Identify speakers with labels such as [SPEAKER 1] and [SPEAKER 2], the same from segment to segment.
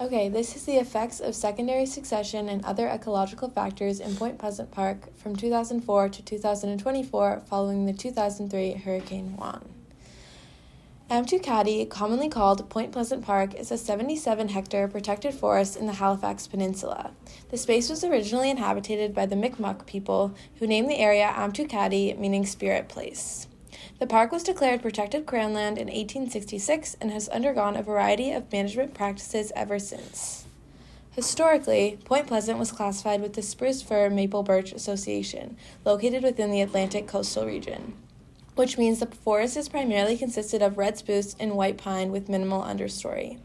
[SPEAKER 1] Okay, this is the effects of secondary succession and other ecological factors in Point Pleasant Park from 2004 to 2024 following the 2003 Hurricane Juan. Amtucati, commonly called Point Pleasant Park, is a 77-hectare protected forest in the Halifax Peninsula. The space was originally inhabited by the Mi'kmaq people, who named the area Amtucati, meaning Spirit Place. The park was declared protected Crown Land in 1866 and has undergone a variety of management practices ever since. Historically, Point Pleasant was classified with the Spruce Fir Maple Birch Association, located within the Atlantic coastal region, which means the forest is primarily consisted of red spruce and white pine with minimal understory.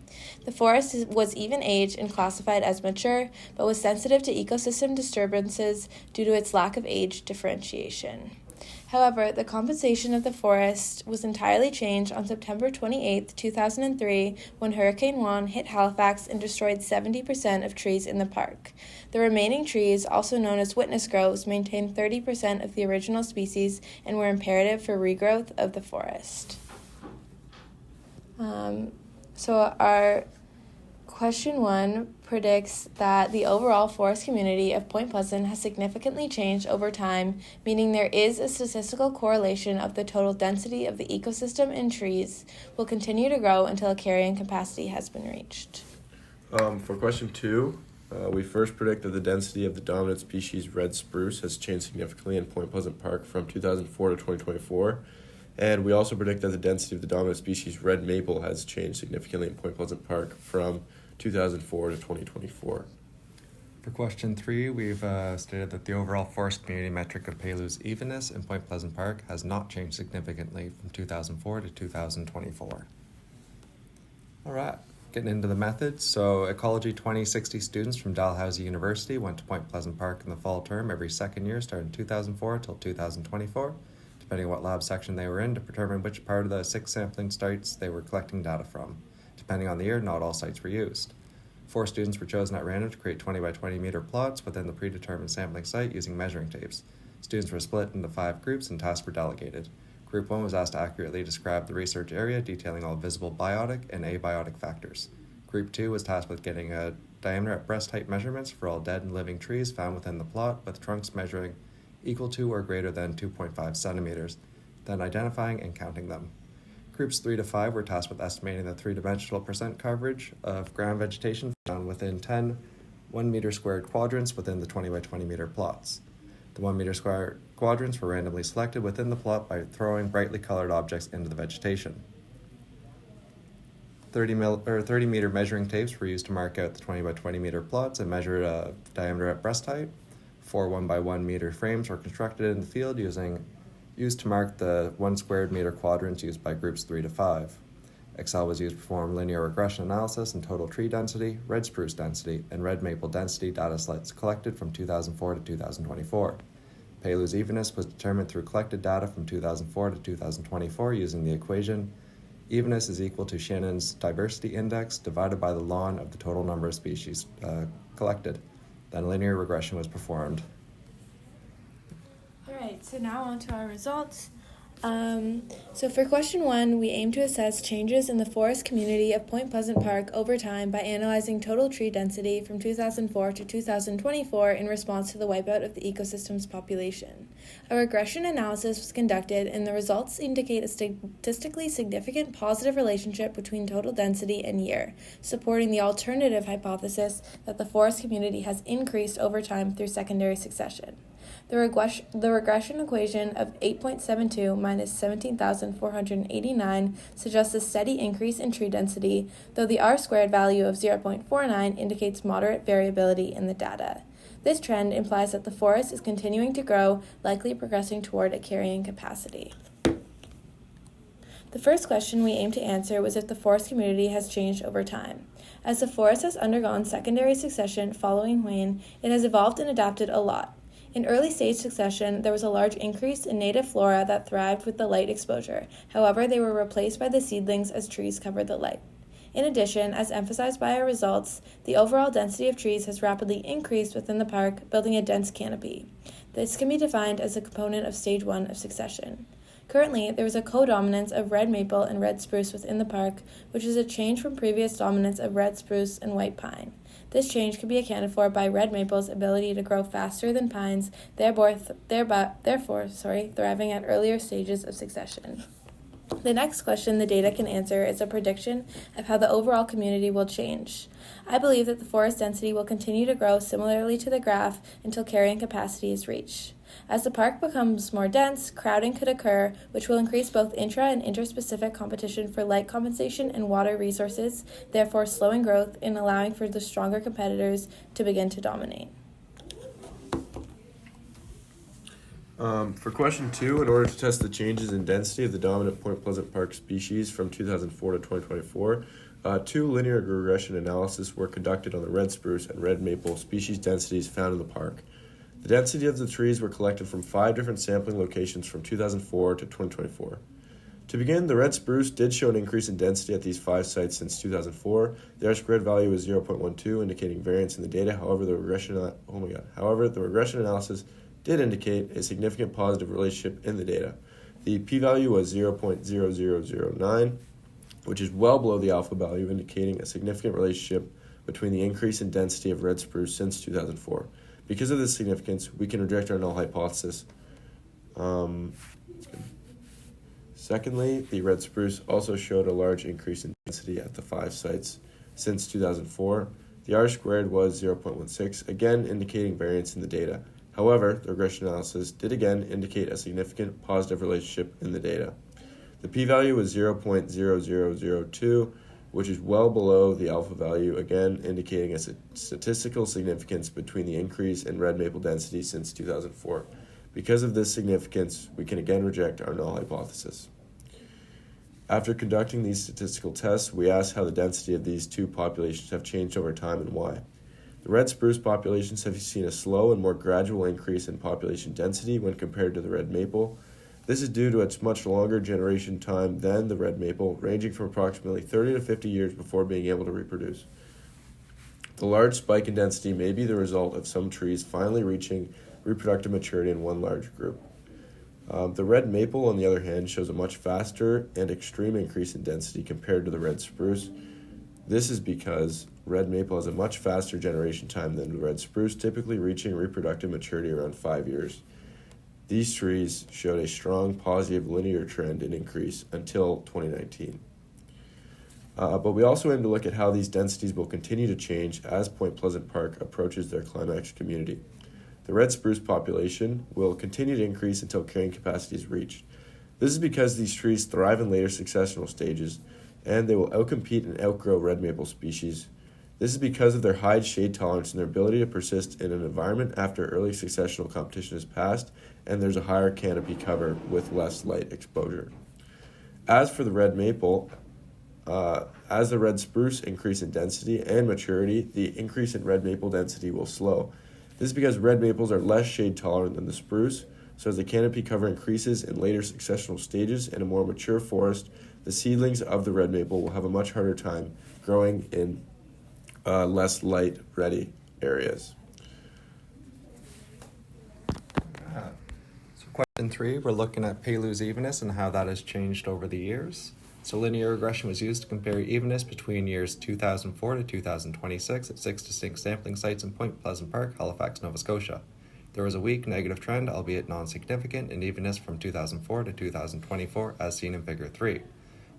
[SPEAKER 1] The forest was even aged and classified as mature, but was sensitive to ecosystem disturbances due to its lack of age differentiation. However, the composition of the forest was entirely changed on September 28, 2003, when Hurricane Juan hit Halifax and destroyed 70% of trees in the park. The remaining trees, also known as witness groves, maintained 30% of the original species and were imperative for regrowth of the forest. So our question 1 predicts that the overall forest community of Point Pleasant has significantly changed over time, meaning there is a statistical correlation of the total density of the ecosystem and trees will continue to grow until a carrying capacity has been reached.
[SPEAKER 2] For question 2, we first predict that the density of the dominant species red spruce has changed significantly in Point Pleasant Park from 2004 to 2024. And we also predict that the density of the dominant species red maple has changed significantly in Point Pleasant Park from 2004 to 2024.
[SPEAKER 3] For question 3, we've stated that the overall forest community metric of Pelews evenness in Point Pleasant Park has not changed significantly from 2004 to 2024. All right, getting into the methods. So Ecology 2060 students from Dalhousie University went to Point Pleasant Park in the fall term every second year starting 2004 till 2024, depending on what lab section they were in, to determine which part of the 6 sampling sites they were collecting data from. Depending on the year, not all sites were used. 4 students were chosen at random to create 20 by 20 meter plots within the predetermined sampling site using measuring tapes. Students were split into 5 groups and tasks were delegated. Group 1 was asked to accurately describe the research area, detailing all visible biotic and abiotic factors. Group 2 was tasked with getting a diameter at breast height measurements for all dead and living trees found within the plot, with trunks measuring equal to or greater than 2.5 centimeters, then identifying and counting them. Groups 3 to 5 were tasked with estimating the 3-dimensional percent coverage of ground vegetation found within 10 1-meter squared quadrants within the 20 by 20 meter plots. The 1-meter square quadrants were randomly selected within the plot by throwing brightly colored objects into the vegetation. 30-meter measuring tapes were used to mark out the 20 by 20 meter plots and measure a diameter at breast height. 4 1 by 1 meter frames were constructed in the field used to mark the 1 squared meter quadrants used by groups 3 to 5. Excel was used to perform linear regression analysis and total tree density, red spruce density, and red maple density data sets collected from 2004 to 2024. Pelews evenness was determined through collected data from 2004 to 2024 using the equation evenness is equal to Shannon's diversity index divided by the ln of the total number of species collected. Then linear regression was performed.
[SPEAKER 1] Alright, so now on to our results. So for question 1, we aim to assess changes in the forest community of Point Pleasant Park over time by analyzing total tree density from 2004 to 2024 in response to the wipeout of the ecosystem's population. A regression analysis was conducted and the results indicate a statistically significant positive relationship between total density and year, supporting the alternative hypothesis that the forest community has increased over time through secondary succession. The regression equation of 8.72 minus 17,489 suggests a steady increase in tree density, though the R-squared value of 0.49 indicates moderate variability in the data. This trend implies that the forest is continuing to grow, likely progressing toward a carrying capacity. The first question we aimed to answer was if the forest community has changed over time. As the forest has undergone secondary succession following Juan, it has evolved and adapted a lot. In early stage succession, there was a large increase in native flora that thrived with the light exposure. However, they were replaced by the seedlings as trees covered the light. In addition, as emphasized by our results, the overall density of trees has rapidly increased within the park, building a dense canopy. This can be defined as a component of stage 1 of succession. Currently, there is a co-dominance of red maple and red spruce within the park, which is a change from previous dominance of red spruce and white pine. This change can be accounted for by red maple's ability to grow faster than pines, therefore thriving at earlier stages of succession. The next question the data can answer is a prediction of how the overall community will change. I believe that the forest density will continue to grow similarly to the graph until carrying capacity is reached. As the park becomes more dense, crowding could occur, which will increase both intra and interspecific competition for light compensation and water resources, therefore slowing growth and allowing for the stronger competitors to begin to dominate.
[SPEAKER 2] For question 2, in order to test the changes in density of the dominant Point Pleasant Park species from 2004 to 2024, 2 linear regression analyses were conducted on the red spruce and red maple species densities found in the park. The density of the trees were collected from 5 different sampling locations from 2004 to 2024. To begin, the red spruce did show an increase in density at these 5 sites since 2004. The R-squared value was 0.12, indicating variance in the data. However, the regression analysis did indicate a significant positive relationship in the data. The p-value was 0.0009, which is well below the alpha value, indicating a significant relationship between the increase in density of red spruce since 2004. Because of this significance, we can reject our null hypothesis. Secondly, the red spruce also showed a large increase in density at the 5 sites since 2004. The R-squared was 0.16, again indicating variance in the data. However, the regression analysis did again indicate a significant positive relationship in the data. The p-value was 0.0002, which is well below the alpha value, again indicating a statistical significance between the increase in red maple density since 2004. Because of this significance, we can again reject our null hypothesis. After conducting these statistical tests, we asked how the density of these 2 populations have changed over time and why. The red spruce populations have seen a slow and more gradual increase in population density when compared to the red maple. This is due to its much longer generation time than the red maple, ranging from approximately 30 to 50 years before being able to reproduce. The large spike in density may be the result of some trees finally reaching reproductive maturity in one large group. The red maple, on the other hand, shows a much faster and extreme increase in density compared to the red spruce. This is because red maple has a much faster generation time than the red spruce, typically reaching reproductive maturity around 5 years. These trees showed a strong positive linear trend in increase until 2019. But we also aim to look at how these densities will continue to change as Point Pleasant Park approaches their climax community. The red spruce population will continue to increase until carrying capacity is reached. This is because these trees thrive in later successional stages, and they will outcompete and outgrow red maple species. This is because of their high shade tolerance and their ability to persist in an environment after early successional competition is passed, and there's a higher canopy cover with less light exposure. As for the red maple, as the red spruce increase in density and maturity, the increase in red maple density will slow. This is because red maples are less shade tolerant than the spruce, so as the canopy cover increases in later successional stages in a more mature forest, the seedlings of the red maple will have a much harder time growing in less light-ready areas.
[SPEAKER 3] So question 3, we're looking at Paylou's evenness and how that has changed over the years. So linear regression was used to compare evenness between years 2004 to 2026 at 6 distinct sampling sites in Point Pleasant Park, Halifax, Nova Scotia. There was a weak negative trend, albeit non-significant, in evenness from 2004 to 2024, as seen in Figure 3.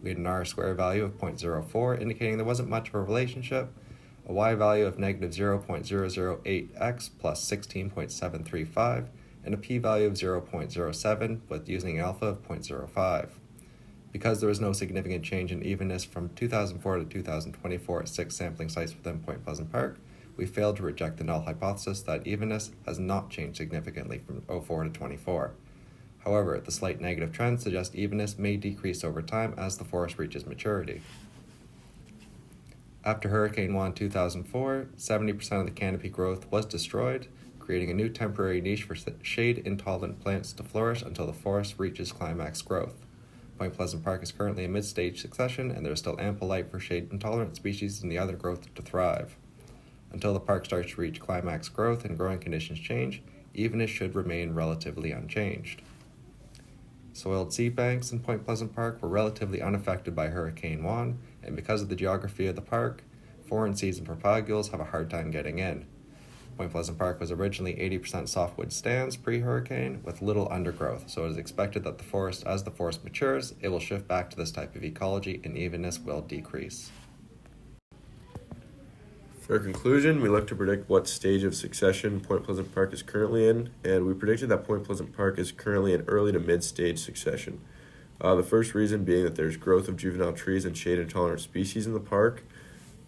[SPEAKER 3] We had an R-square value of 0.04, indicating there wasn't much of a relationship, a Y value of negative 0.008x plus 16.735, and a p-value of 0.07 with using an alpha of 0.05. Because there was no significant change in evenness from 2004 to 2024 at 6 sampling sites within Point Pleasant Park, we failed to reject the null hypothesis that evenness has not changed significantly from 04 to 24. However, the slight negative trend suggests evenness may decrease over time as the forest reaches maturity. After Hurricane Juan 2004, 70% of the canopy growth was destroyed, creating a new temporary niche for shade-intolerant plants to flourish until the forest reaches climax growth. Point Pleasant Park is currently in mid-stage succession, and there is still ample light for shade-intolerant species and the other growth to thrive. Until the park starts to reach climax growth and growing conditions change, evenness should remain relatively unchanged. Soiled seed banks in Point Pleasant Park were relatively unaffected by Hurricane Juan, and because of the geography of the park, foreign seeds and propagules have a hard time getting in. Point Pleasant Park was originally 80% softwood stands pre-hurricane with little undergrowth, so it is expected that as the forest matures, it will shift back to this type of ecology and evenness will decrease.
[SPEAKER 2] For conclusion, we look to predict what stage of succession Point Pleasant Park is currently in, and we predicted that Point Pleasant Park is currently in early to mid-stage succession. The first reason being that there's growth of juvenile trees and shade-intolerant species in the park.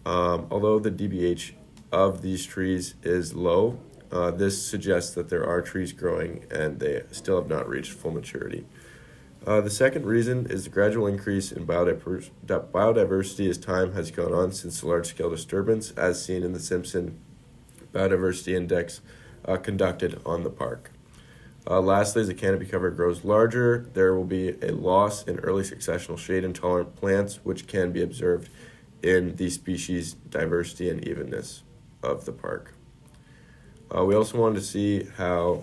[SPEAKER 2] Although the DBH of these trees is low, this suggests that there are trees growing and they still have not reached full maturity. The second reason is the gradual increase in biodiversity as time has gone on since the large-scale disturbance, as seen in the Simpson Biodiversity Index conducted on the park. Lastly, as the canopy cover grows larger, there will be a loss in early successional shade-intolerant plants, which can be observed in the species diversity and evenness of the park. We also wanted to see how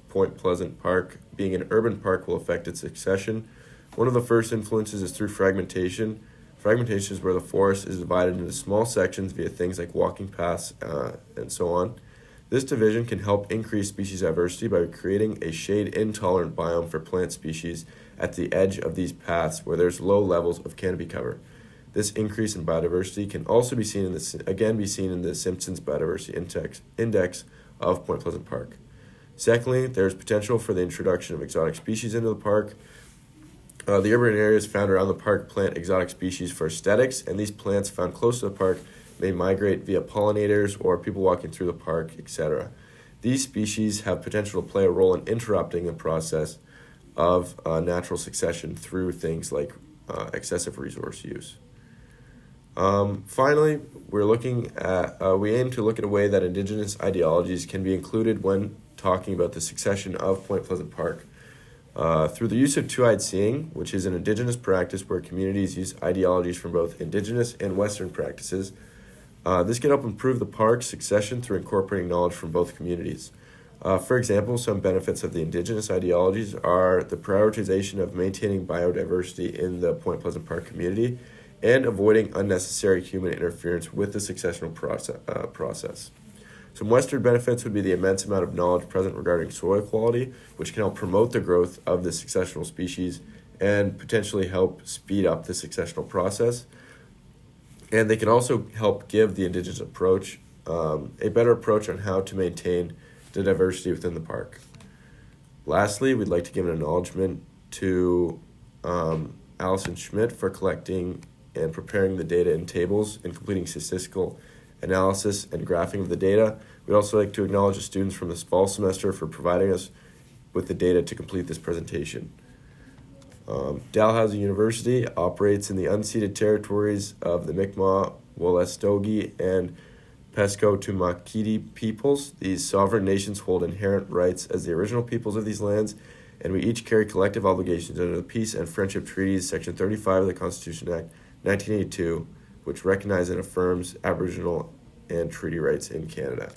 [SPEAKER 2] Point Pleasant Park, being an urban park, will affect its succession. One of the first influences is through fragmentation. Fragmentation is where the forest is divided into small sections via things like walking paths and so on. This division can help increase species diversity by creating a shade-intolerant biome for plant species at the edge of these paths where there's low levels of canopy cover. This increase in biodiversity can also be seen in the Simpson's Biodiversity Index of Point Pleasant Park. Secondly, there's potential for the introduction of exotic species into the park. The urban areas found around the park plant exotic species for aesthetics, and these plants found close to the park may migrate via pollinators or people walking through the park, etc. These species have potential to play a role in interrupting the process of natural succession through things like excessive resource use. Finally, we aim to look at a way that Indigenous ideologies can be included when talking about the succession of Point Pleasant Park. Through the use of two-eyed seeing, which is an Indigenous practice where communities use ideologies from both Indigenous and Western practices, this can help improve the park's succession through incorporating knowledge from both communities. For example, some benefits of the Indigenous ideologies are the prioritization of maintaining biodiversity in the Point Pleasant Park community and avoiding unnecessary human interference with the successional process. Some Western benefits would be the immense amount of knowledge present regarding soil quality, which can help promote the growth of the successional species and potentially help speed up the successional process. And they can also help give the Indigenous approach a better approach on how to maintain the diversity within the park. Lastly, we'd like to give an acknowledgement to Allison Schmidt for collecting and preparing the data in tables and completing statistical analysis and graphing of the data. We'd also like to acknowledge the students from this fall semester for providing us with the data to complete this presentation. Dalhousie University operates in the unceded territories of the Mi'kmaq, Wolastoqey, and Pesco-Tumakiti peoples. These sovereign nations hold inherent rights as the original peoples of these lands, and we each carry collective obligations under the Peace and Friendship Treaties, Section 35 of the Constitution Act 1982, which recognizes and affirms Aboriginal and treaty rights in Canada.